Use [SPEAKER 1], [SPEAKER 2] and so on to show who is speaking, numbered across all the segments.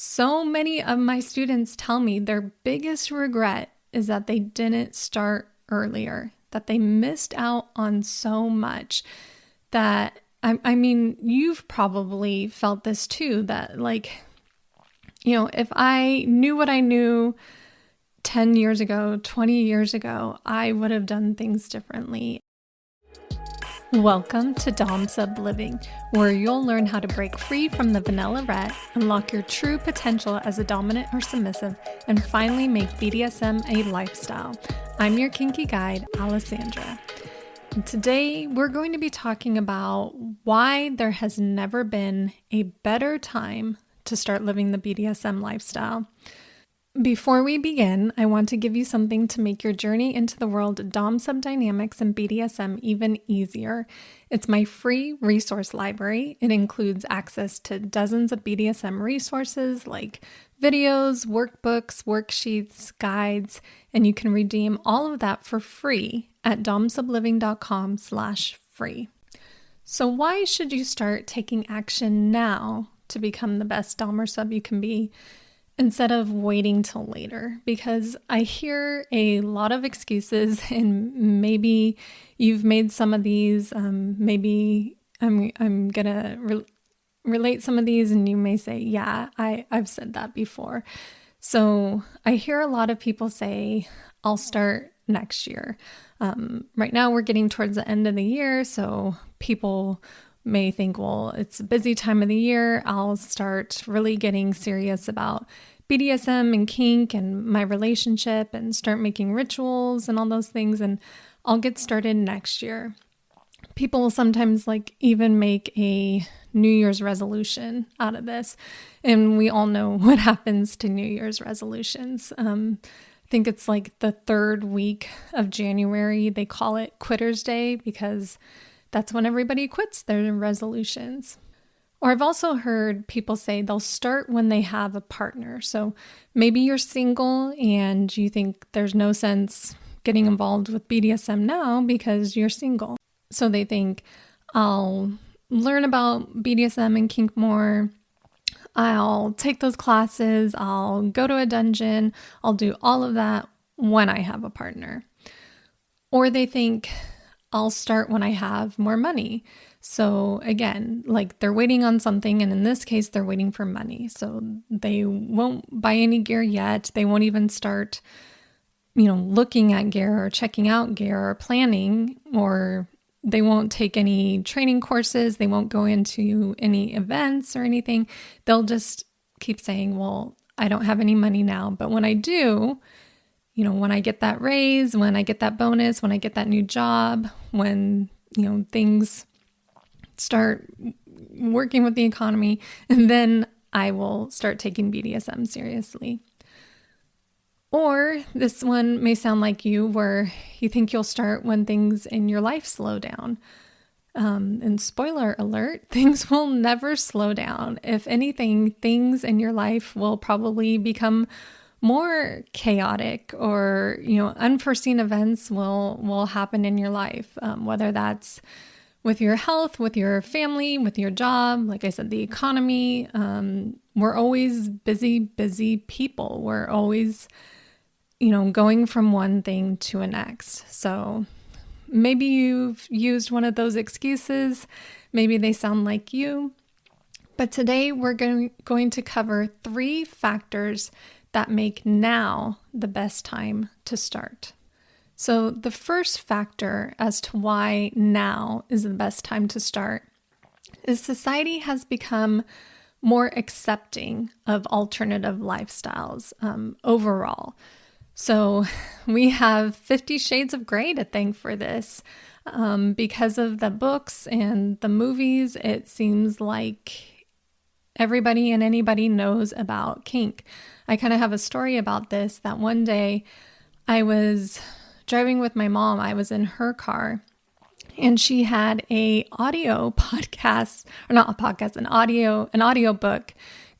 [SPEAKER 1] So many of my students tell me their biggest regret is that they didn't start earlier, that they missed out on so much. That, I mean, you've probably felt this too, that if I knew what I knew 10 years ago, 20 years ago, I would have done things differently. Welcome to Dom Sub Living, where you'll learn how to break free from the vanilla rat, unlock your true potential as a dominant or submissive, and finally make BDSM a lifestyle. I'm your kinky guide, Alesandra. And today, we're going to be talking about why there has never been a better time to start living the BDSM lifestyle. Before we begin, I want to give you something to make your journey into the world of Dom Sub Dynamics and BDSM even easier. It's my free resource library. It includes access to dozens of BDSM resources like videos, workbooks, worksheets, guides, and you can redeem all of that for free at domsubliving.com/free. So why should you start taking action now to become the best Dom or Sub you can be, instead of waiting till later? Because I hear a lot of excuses, and maybe you've made some of these. Maybe I'm gonna relate some of these, and you may say, "Yeah, I've said that before." So I hear a lot of people say, "I'll start next year." Right now, we're getting towards the end of the year, so people may think, well, it's a busy time of the year. I'll start really getting serious about BDSM and kink and my relationship and start making rituals and all those things, and I'll get started next year. People will sometimes even make a New Year's resolution out of this, and we all know what happens to New Year's resolutions. I think it's the third week of January. They call it Quitter's Day because that's when everybody quits their resolutions. Or I've also heard people say they'll start when they have a partner. So maybe you're single and you think there's no sense getting involved with BDSM now because you're single. So they think, I'll learn about BDSM and kink more. I'll take those classes. I'll go to a dungeon. I'll do all of that when I have a partner. Or they think, I'll start when I have more money. So again, they're waiting on something, and in this case, they're waiting for money. So they won't buy any gear yet. They won't even start, looking at gear or checking out gear or planning, or they won't take any training courses. They won't go into any events or anything. They'll just keep saying, well, I don't have any money now, but when I do, when I get that raise, when I get that bonus, when I get that new job, when, things start working with the economy, and then I will start taking BDSM seriously. Or this one may sound like you, where you think you'll start when things in your life slow down. And spoiler alert, things will never slow down. If anything, things in your life will probably become more chaotic, or unforeseen events will happen in your life, whether that's with your health, with your family, with your job, like I said, the economy. We're always busy people. We're always going from one thing to a next. So maybe you've used one of those excuses. Maybe they sound like you. But today we're going to cover 3 factors that make now the best time to start. So the first factor as to why now is the best time to start is society has become more accepting of alternative lifestyles overall. So we have 50 Shades of Grey to thank for this. Because of the books and the movies, it seems like everybody and anybody knows about kink. I kind of have a story about this, that one day I was driving with my mom. I was in her car, and she had an audio book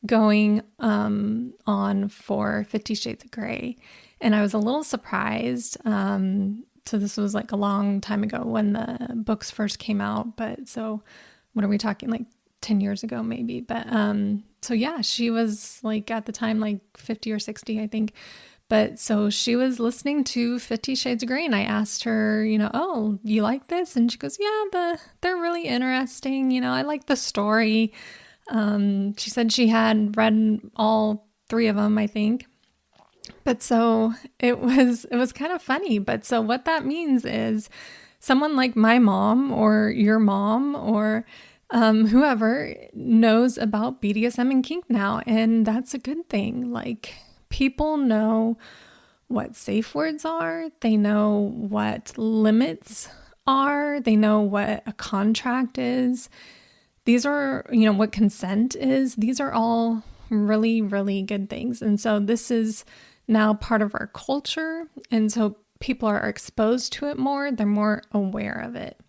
[SPEAKER 1] going on for 50 Shades of Grey. And I was a little surprised. So this was a long time ago when the books first came out. But so what are we talking, 10 years ago maybe. But so yeah, she was like at the time like 50 or 60, I think. But so she was listening to 50 Shades of Grey, and I asked her, oh, you like this? And she goes, yeah, they're really interesting. I like the story. She said she had read all 3 of them, I think. But so it was kind of funny. But so what that means is someone like my mom or your mom or whoever knows about BDSM and kink now. And that's a good thing. Like, people know what safe words are. They know what limits are. They know what a contract is. These are, what consent is. These are all really, really good things. And so this is now part of our culture. And so people are exposed to it more. They're more aware of it.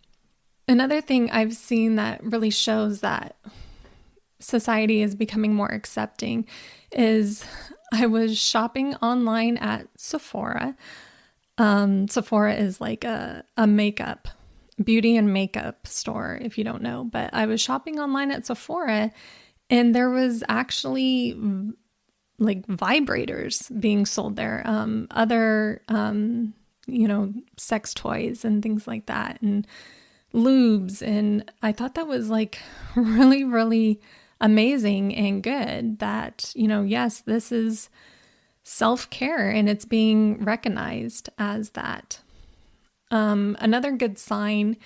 [SPEAKER 1] Another thing I've seen that really shows that society is becoming more accepting is I was shopping online at Sephora. Sephora is like a makeup, beauty and makeup store, if you don't know. But I was shopping online at Sephora, and there was actually like vibrators being sold there, other, sex toys and things like that, and lubes. And I thought that was like really, really amazing and good that, yes, this is self-care and it's being recognized as that. Another good sign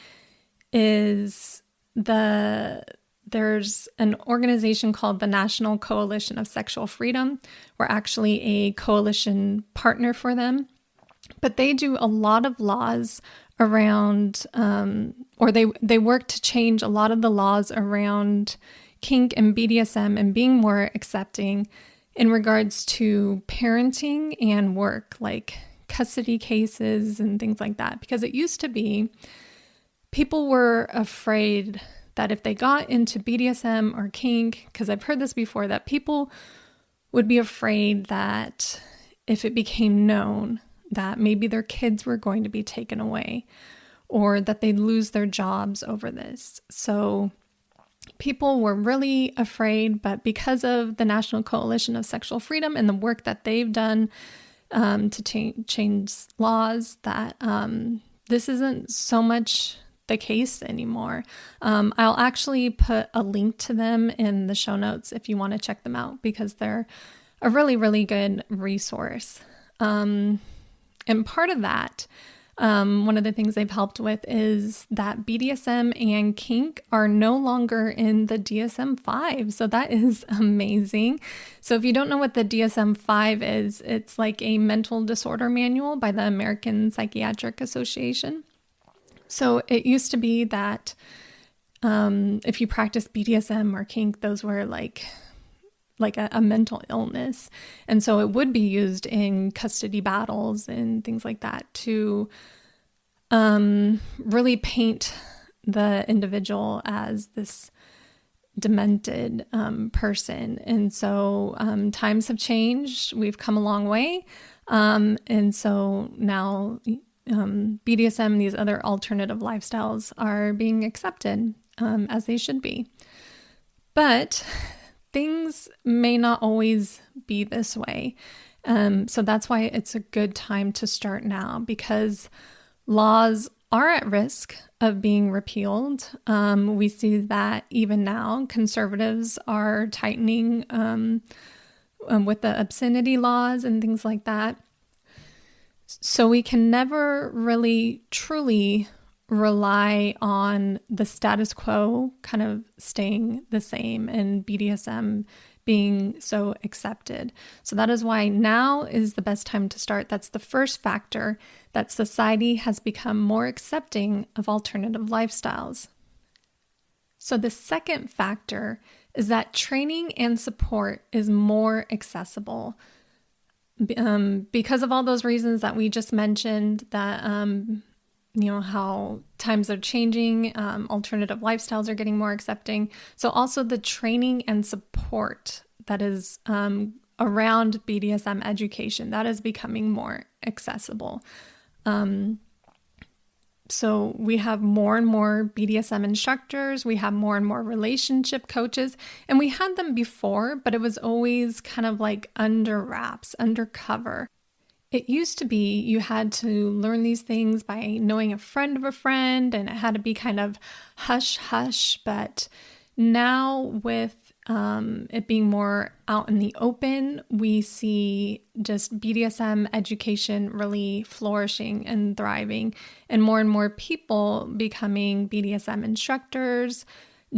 [SPEAKER 1] is there's an organization called the National Coalition of Sexual Freedom. We're actually a coalition partner for them, but they do a lot of laws around, or they work to change a lot of the laws around kink and BDSM and being more accepting in regards to parenting and work, like custody cases and things like that. Because it used to be people were afraid that if they got into BDSM or kink, because I've heard this before, that people would be afraid that if it became known that maybe their kids were going to be taken away or that they'd lose their jobs over this. So people were really afraid, but because of the National Coalition of Sexual Freedom and the work that they've done to change laws, that this isn't so much the case anymore. I'll actually put a link to them in the show notes if you want to check them out, because they're a really, really good resource. And part of that, one of the things they've helped with is that BDSM and kink are no longer in the DSM-5. So that is amazing. So if you don't know what the DSM-5 is, it's like a mental disorder manual by the American Psychiatric Association. So it used to be that if you practice BDSM or kink, those were like a mental illness. And so it would be used in custody battles and things like that to really paint the individual as this demented person. And so times have changed. We've come a long way. And so now BDSM, these other alternative lifestyles are being accepted as they should be. But things may not always be this way. So that's why it's a good time to start now, because laws are at risk of being repealed. We see that even now, conservatives are tightening with the obscenity laws and things like that. So we can never really truly rely on the status quo kind of staying the same and BDSM being so accepted. So that is why now is the best time to start. That's the first factor, that society has become more accepting of alternative lifestyles. So the second factor is that training and support is more accessible. Because of all those reasons that we just mentioned, that how times are changing, alternative lifestyles are getting more accepting. So also the training and support that is around BDSM education, that is becoming more accessible. So we have more and more BDSM instructors, we have more and more relationship coaches, and we had them before, but it was always kind of like under wraps, undercover. It used to be you had to learn these things by knowing a friend of a friend, and it had to be kind of hush hush. But now with it being more out in the open, we see just BDSM education really flourishing and thriving, and more people becoming BDSM instructors,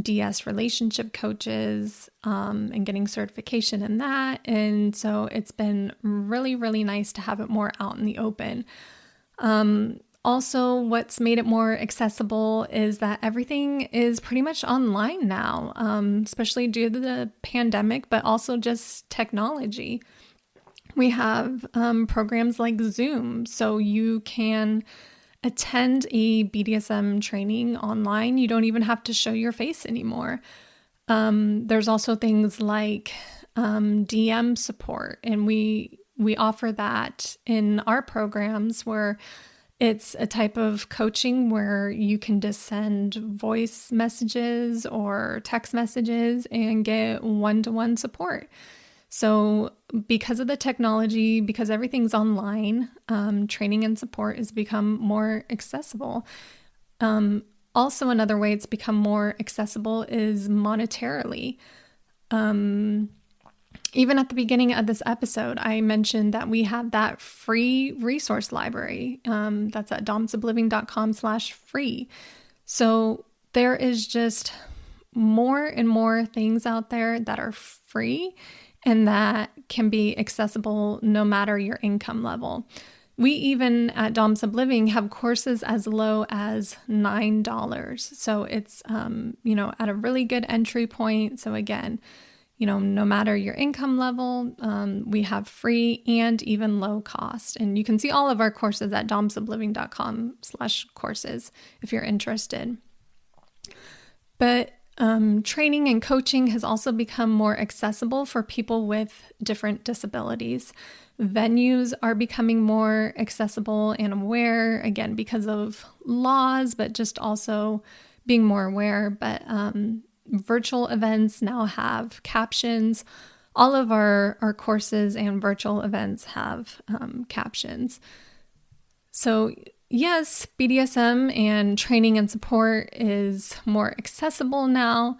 [SPEAKER 1] DS relationship coaches, and getting certification in that. And so it's been really, really nice to have it more out in the open. Also, what's made it more accessible is that everything is pretty much online now, especially due to the pandemic, but also just technology. We have programs like Zoom, so you can attend a BDSM training online. You don't even have to show your face anymore. There's also things like DM support, and we offer that in our programs where it's a type of coaching where you can just send voice messages or text messages and get one-to-one support. So because of the technology, because everything's online, training and support has become more accessible. Also, another way it's become more accessible is monetarily. Even at the beginning of this episode, I mentioned that we have that free resource library. That's at domsubliving.com/free. So there is just more and more things out there that are free and that can be accessible no matter your income level. We even at Dom Subliving have courses as low as $9. So it's, at a really good entry point. So again, no matter your income level, we have free and even low cost. And you can see all of our courses at domsubliving.com/courses if you're interested. But training and coaching has also become more accessible for people with different disabilities. Venues are becoming more accessible and aware, again, because of laws, but just also being more aware. But virtual events now have captions. All of our courses and virtual events have captions. So yes, BDSM and training and support is more accessible now,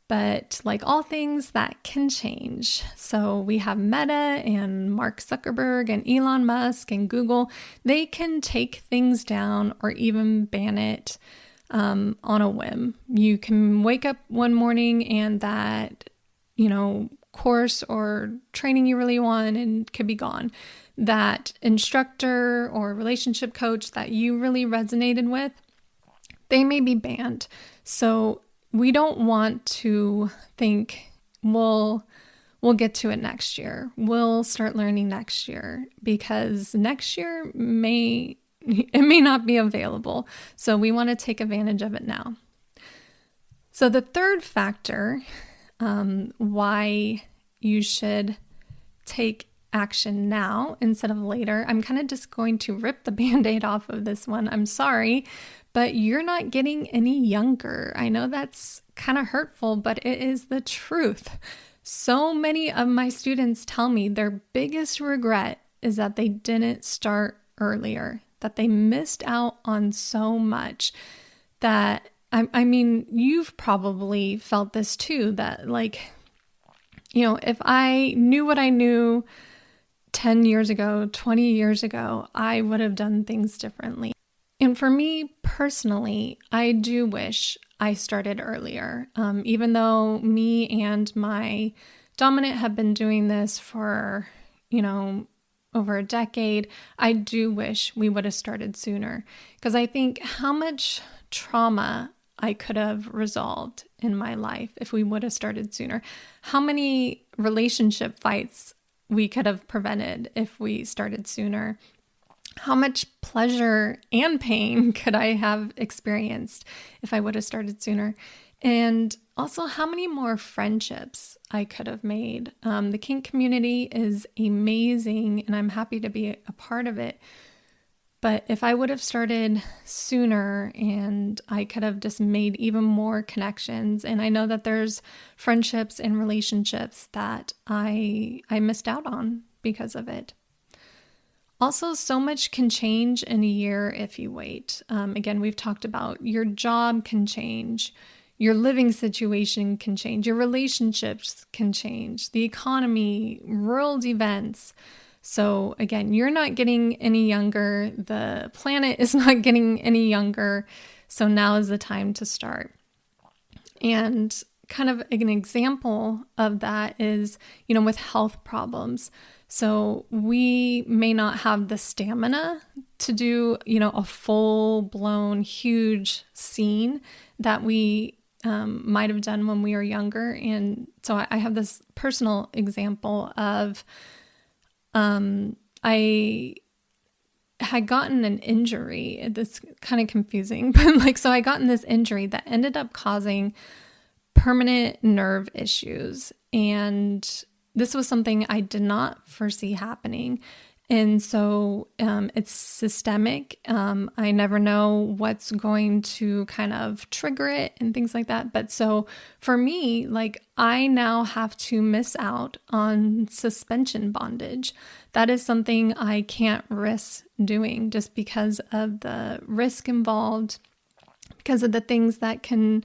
[SPEAKER 1] but like all things, that can change. So we have Meta and Mark Zuckerberg and Elon Musk and Google. They can take things down or even ban it on a whim. You can wake up one morning and that, course or training you really want and could be gone. That instructor or relationship coach that you really resonated with, they may be banned. So we don't want to think, we'll get to it next year. We'll start learning next year, because next year may not be available. So we want to take advantage of it now. So the third factor, why you should take action now instead of later. I'm kind of just going to rip the Band-Aid off of this one. I'm sorry, but you're not getting any younger. I know that's kind of hurtful, but it is the truth. So many of my students tell me their biggest regret is that they didn't start earlier, that they missed out on so much. That, I mean, you've probably felt this too, that if I knew what I knew 10 years ago, 20 years ago, I would have done things differently. And for me personally, I do wish I started earlier. Even though me and my dominant have been doing this for, over a decade, I do wish we would have started sooner. Because I think how much trauma I could have resolved in my life if we would have started sooner. How many relationship fights we could have prevented if we started sooner. How much pleasure and pain could I have experienced if I would have started sooner? And also how many more friendships I could have made. The kink community is amazing and I'm happy to be a part of it. But if I would have started sooner, and I could have just made even more connections, and I know that there's friendships and relationships that I missed out on because of it. Also, so much can change in a year if you wait. Again, we've talked about your job can change, your living situation can change, your relationships can change, the economy, world events. So again, you're not getting any younger. The planet is not getting any younger. So now is the time to start. And kind of an example of that is, with health problems. So we may not have the stamina to do, a full-blown huge scene that we might have done when we were younger. And so I have this personal example of I had gotten an injury. That's kind of confusing, but so I gotten this injury that ended up causing permanent nerve issues. And this was something I did not foresee happening. And so it's systemic. I never know what's going to kind of trigger it and things like that. But so for me, I now have to miss out on suspension bondage. That is something I can't risk doing just because of the risk involved, because of the things that can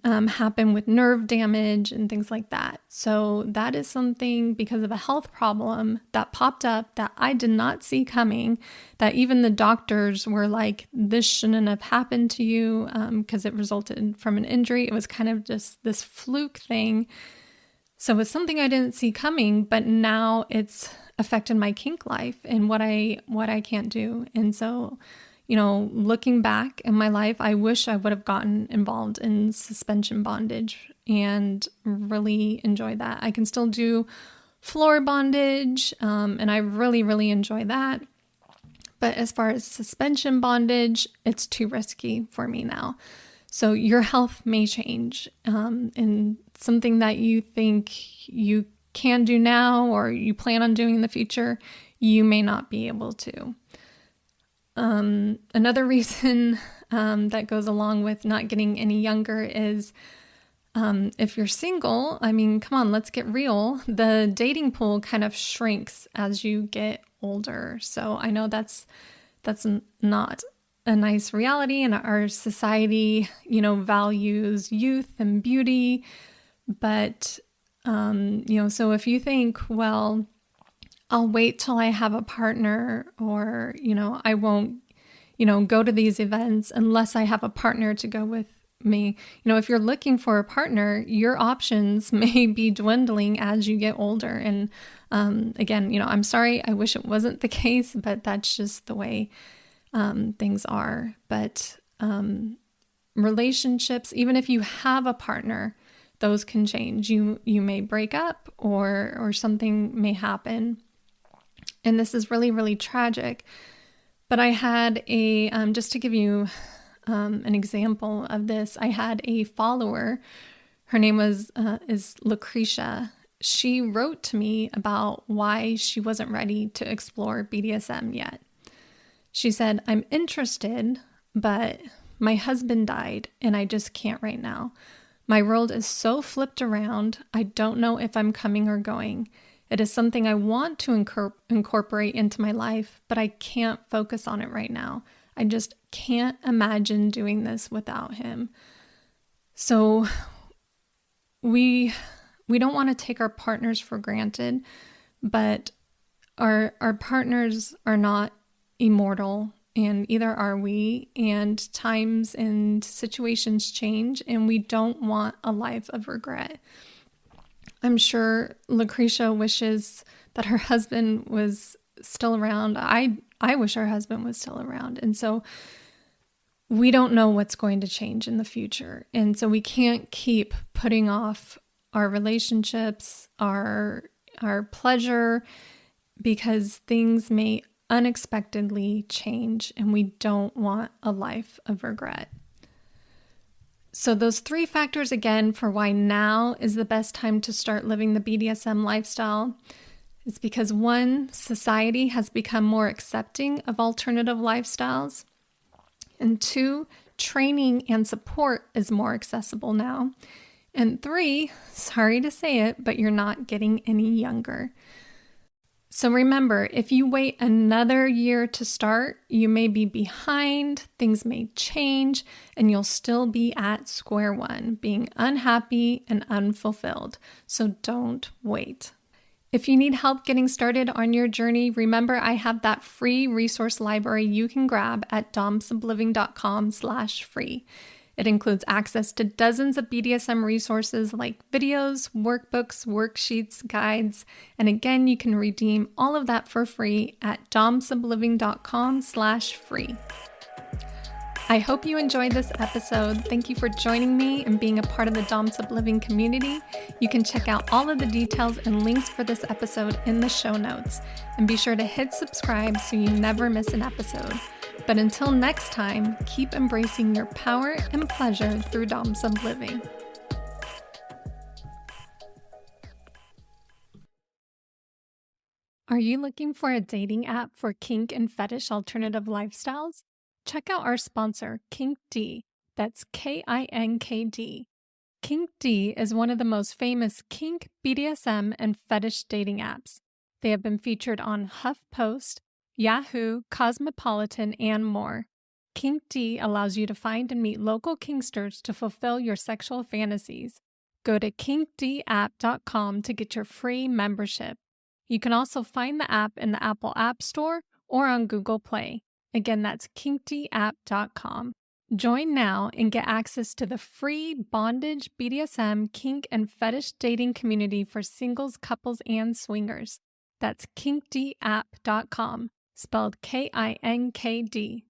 [SPEAKER 1] happen with nerve damage and things like that. So that is something, because of a health problem that popped up that I did not see coming, that even the doctors were like, this shouldn't have happened to you because it resulted from an injury. It was kind of just this fluke thing. So it's something I didn't see coming, but now it's affected my kink life and what I can't do. And so looking back in my life, I wish I would have gotten involved in suspension bondage and really enjoyed that. I can still do floor bondage, and I really, really enjoy that. But as far as suspension bondage, it's too risky for me now. So your health may change, and something that you think you can do now or you plan on doing in the future, you may not be able to. Another reason that goes along with not getting any younger is if you're single, come on, let's get real. The dating pool kind of shrinks as you get older. So I know that's not a nice reality, and our society, values youth and beauty. But, so if you think, well, I'll wait till I have a partner, or, I won't, go to these events unless I have a partner to go with me. If you're looking for a partner, your options may be dwindling as you get older. And again, I'm sorry, I wish it wasn't the case, but that's just the way things are. But relationships, even if you have a partner, those can change. You may break up, or something may happen. And this is really, really tragic. But I had just to give you an example of this, I had a follower. Her name is Lucretia. She wrote to me about why she wasn't ready to explore BDSM yet. She said, I'm interested, but my husband died and I just can't right now. My world is so flipped around, I don't know if I'm coming or going. It is something I want to incorporate into my life, but I can't focus on it right now. I just can't imagine doing this without him. So we don't want to take our partners for granted, but our partners are not immortal, and either are we, and times and situations change, and we don't want a life of regret. I'm sure Lucretia wishes that her husband was still around. I wish her husband was still around. And so we don't know what's going to change in the future. And so we can't keep putting off our relationships, our pleasure, because things may unexpectedly change, and we don't want a life of regret. So those 3 factors again for why now is the best time to start living the BDSM lifestyle. It's because one, society has become more accepting of alternative lifestyles, and two, training and support is more accessible now. And three, sorry to say it, but you're not getting any younger. So remember, if you wait another year to start, you may be behind, things may change, and you'll still be at square one, being unhappy and unfulfilled. So don't wait. If you need help getting started on your journey, remember I have that free resource library you can grab at domsubliving.com/free. It includes access to dozens of BDSM resources like videos, workbooks, worksheets, guides, and again, you can redeem all of that for free at domsubliving.com/free. I hope you enjoyed this episode. Thank you for joining me and being a part of the Dom Sub Living community. You can check out all of the details and links for this episode in the show notes. And be sure to hit subscribe so you never miss an episode. But until next time, keep embracing your power and pleasure through Dom Sub Living. Are you looking for a dating app for kink and fetish alternative lifestyles? Check out our sponsor, KinkD. That's KINKD. KinkD is one of the most famous kink, BDSM, and fetish dating apps. They have been featured on HuffPost, Yahoo, Cosmopolitan, and more. KinkD allows you to find and meet local kinksters to fulfill your sexual fantasies. Go to kinkdapp.com to get your free membership. You can also find the app in the Apple App Store or on Google Play. Again, that's kinkdapp.com. Join now and get access to the free bondage, BDSM, kink, and fetish dating community for singles, couples, and swingers. That's kinkdapp.com, spelled KINKD.